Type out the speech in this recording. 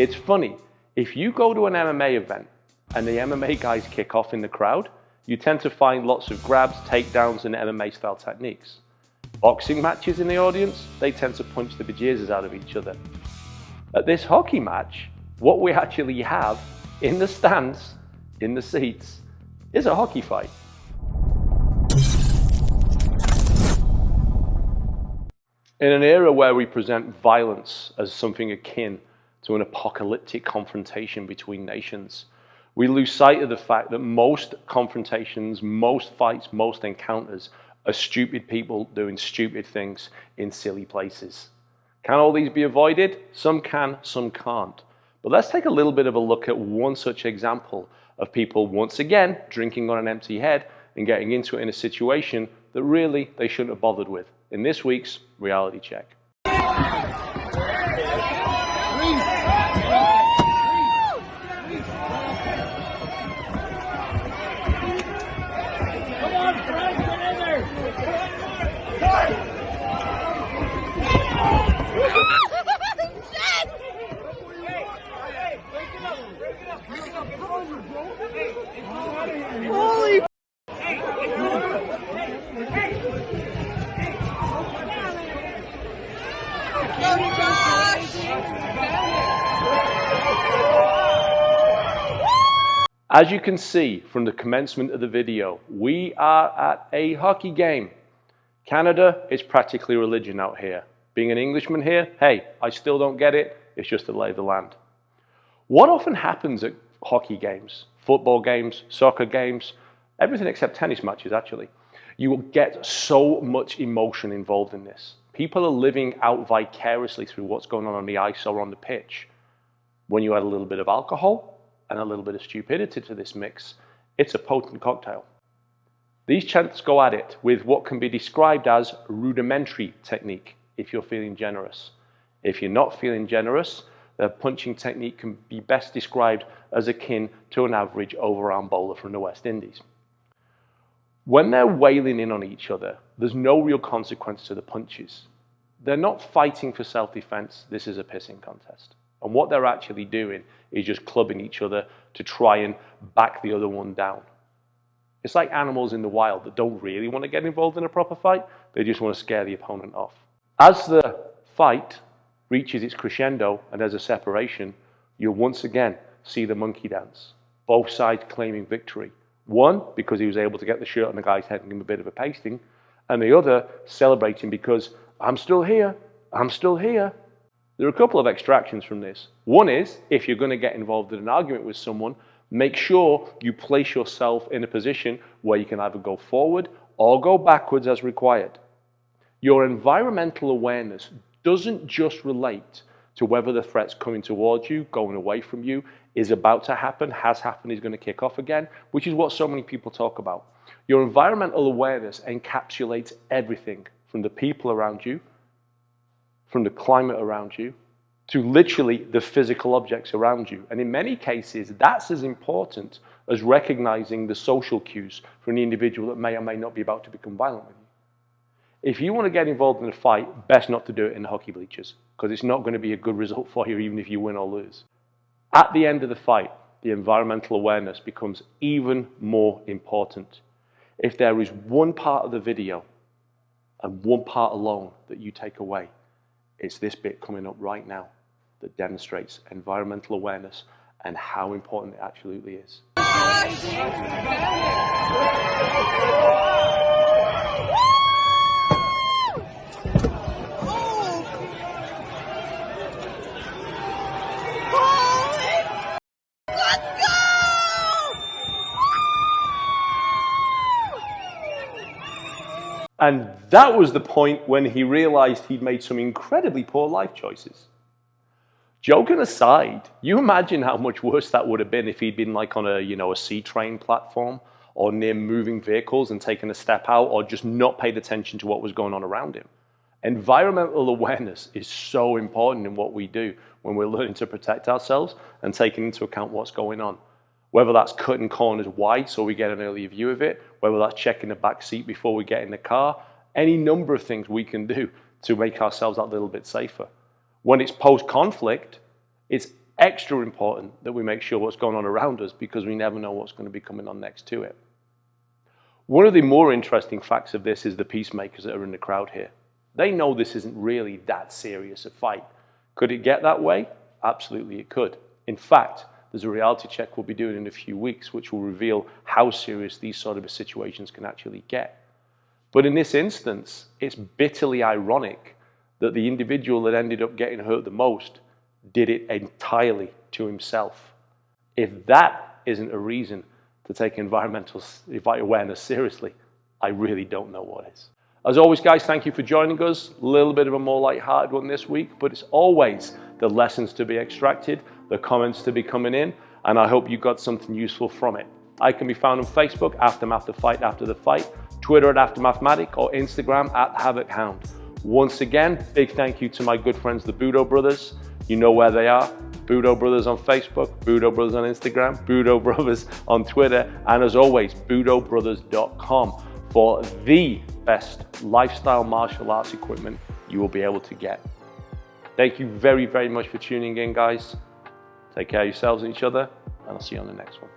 It's funny, if you go to an MMA event and the MMA guys kick off in the crowd, you tend to find lots of grabs, takedowns, and MMA style techniques. Boxing matches in the audience, they tend to punch the bejesus out of each other. At this hockey match, what we actually have in the stands, in the seats, is a hockey fight. In an era where we present violence as something akin to an apocalyptic confrontation between nations, we lose sight of the fact that most confrontations, most fights, most encounters are stupid people doing stupid things in silly places. Can all these be avoided? Some can, some can't. But let's take a little bit of a look at one such example of people once again drinking on an empty head and getting into it in a situation that really they shouldn't have bothered with in this week's Reality Check. Holy As you can see from the commencement of the video, we are at a hockey game. Canada is practically religion out here. Being an Englishman here, hey, I still don't get it. It's just the lay of the land. What often happens at hockey games, football games, soccer games, everything except tennis matches actually, you will get so much emotion involved in this. People are living out vicariously through what's going on the ice or on the pitch. When you add a little bit of alcohol and a little bit of stupidity to this mix, it's a potent cocktail. These chants go at it with what can be described as rudimentary technique if you're feeling generous. If you're not feeling generous, the punching technique can be best described as akin to an average overarm bowler from the West Indies. When they're wailing in on each other, there's no real consequence to the punches. They're not fighting for self-defense. This is a pissing contest. And what they're actually doing is just clubbing each other to try and back the other one down. It's like animals in the wild that don't really want to get involved in a proper fight. They just want to scare the opponent off. As the fight reaches its crescendo and there's a separation, you'll once again see the monkey dance. Both sides claiming victory. One, because he was able to get the shirt on the guy's head and give him a bit of a pasting, and the other celebrating because I'm still here, I'm still here. There are a couple of extractions from this. One is, if you're going to get involved in an argument with someone, make sure you place yourself in a position where you can either go forward or go backwards as required. Your environmental awareness doesn't just relate to whether the threat's coming towards you, going away from you, is about to happen, has happened, is going to kick off again, which is what so many people talk about. Your environmental awareness encapsulates everything from the people around you, from the climate around you, to literally the physical objects around you. And in many cases, that's as important as recognizing the social cues for an individual that may or may not be about to become violent with you. If you want to get involved in a fight, best not to do it in the hockey bleachers, because it's not going to be a good result for you even if you win or lose. At the end of the fight, the environmental awareness becomes even more important. If there is one part of the video and one part alone that you take away, it's this bit coming up right now that demonstrates environmental awareness and how important it absolutely is. And that was the point when he realized he'd made some incredibly poor life choices. Joking aside, you imagine how much worse that would have been if he'd been like on a sea train platform or near moving vehicles and taken a step out or just not paid attention to what was going on around him. Environmental awareness is so important in what we do when we're learning to protect ourselves and taking into account what's going on. Whether that's cutting corners wide so we get an earlier view of it, whether that's checking the back seat before we get in the car, any number of things we can do to make ourselves that little bit safer. When it's post-conflict, it's extra important that we make sure what's going on around us, because we never know what's going to be coming on next to it. One of the more interesting facts of this is the peacemakers that are in the crowd here. They know this isn't really that serious a fight. Could it get that way? Absolutely it could. In fact, there's a reality check we'll be doing in a few weeks which will reveal how serious these sort of situations can actually get. But in this instance, it's bitterly ironic that the individual that ended up getting hurt the most did it entirely to himself. If that isn't a reason to take environmental awareness seriously, I really don't know what is. As always, guys, thank you for joining us. A little bit of a more light-hearted one this week, but it's always the lessons to be extracted, the comments to be coming in, and I hope you got something useful from it. I can be found on Facebook, Aftermath the Fight After the Fight, Twitter at Aftermathmatic, or Instagram at HavocHound. Once again, big thank you to my good friends, the Budo brothers. You know where they are. Budo Brothers on Facebook, Budo Brothers on Instagram, Budo Brothers on Twitter, and as always, budobrothers.com for the best lifestyle martial arts equipment you will be able to get. Thank you very, very much for tuning in, guys. Take care of yourselves and each other, and I'll see you on the next one.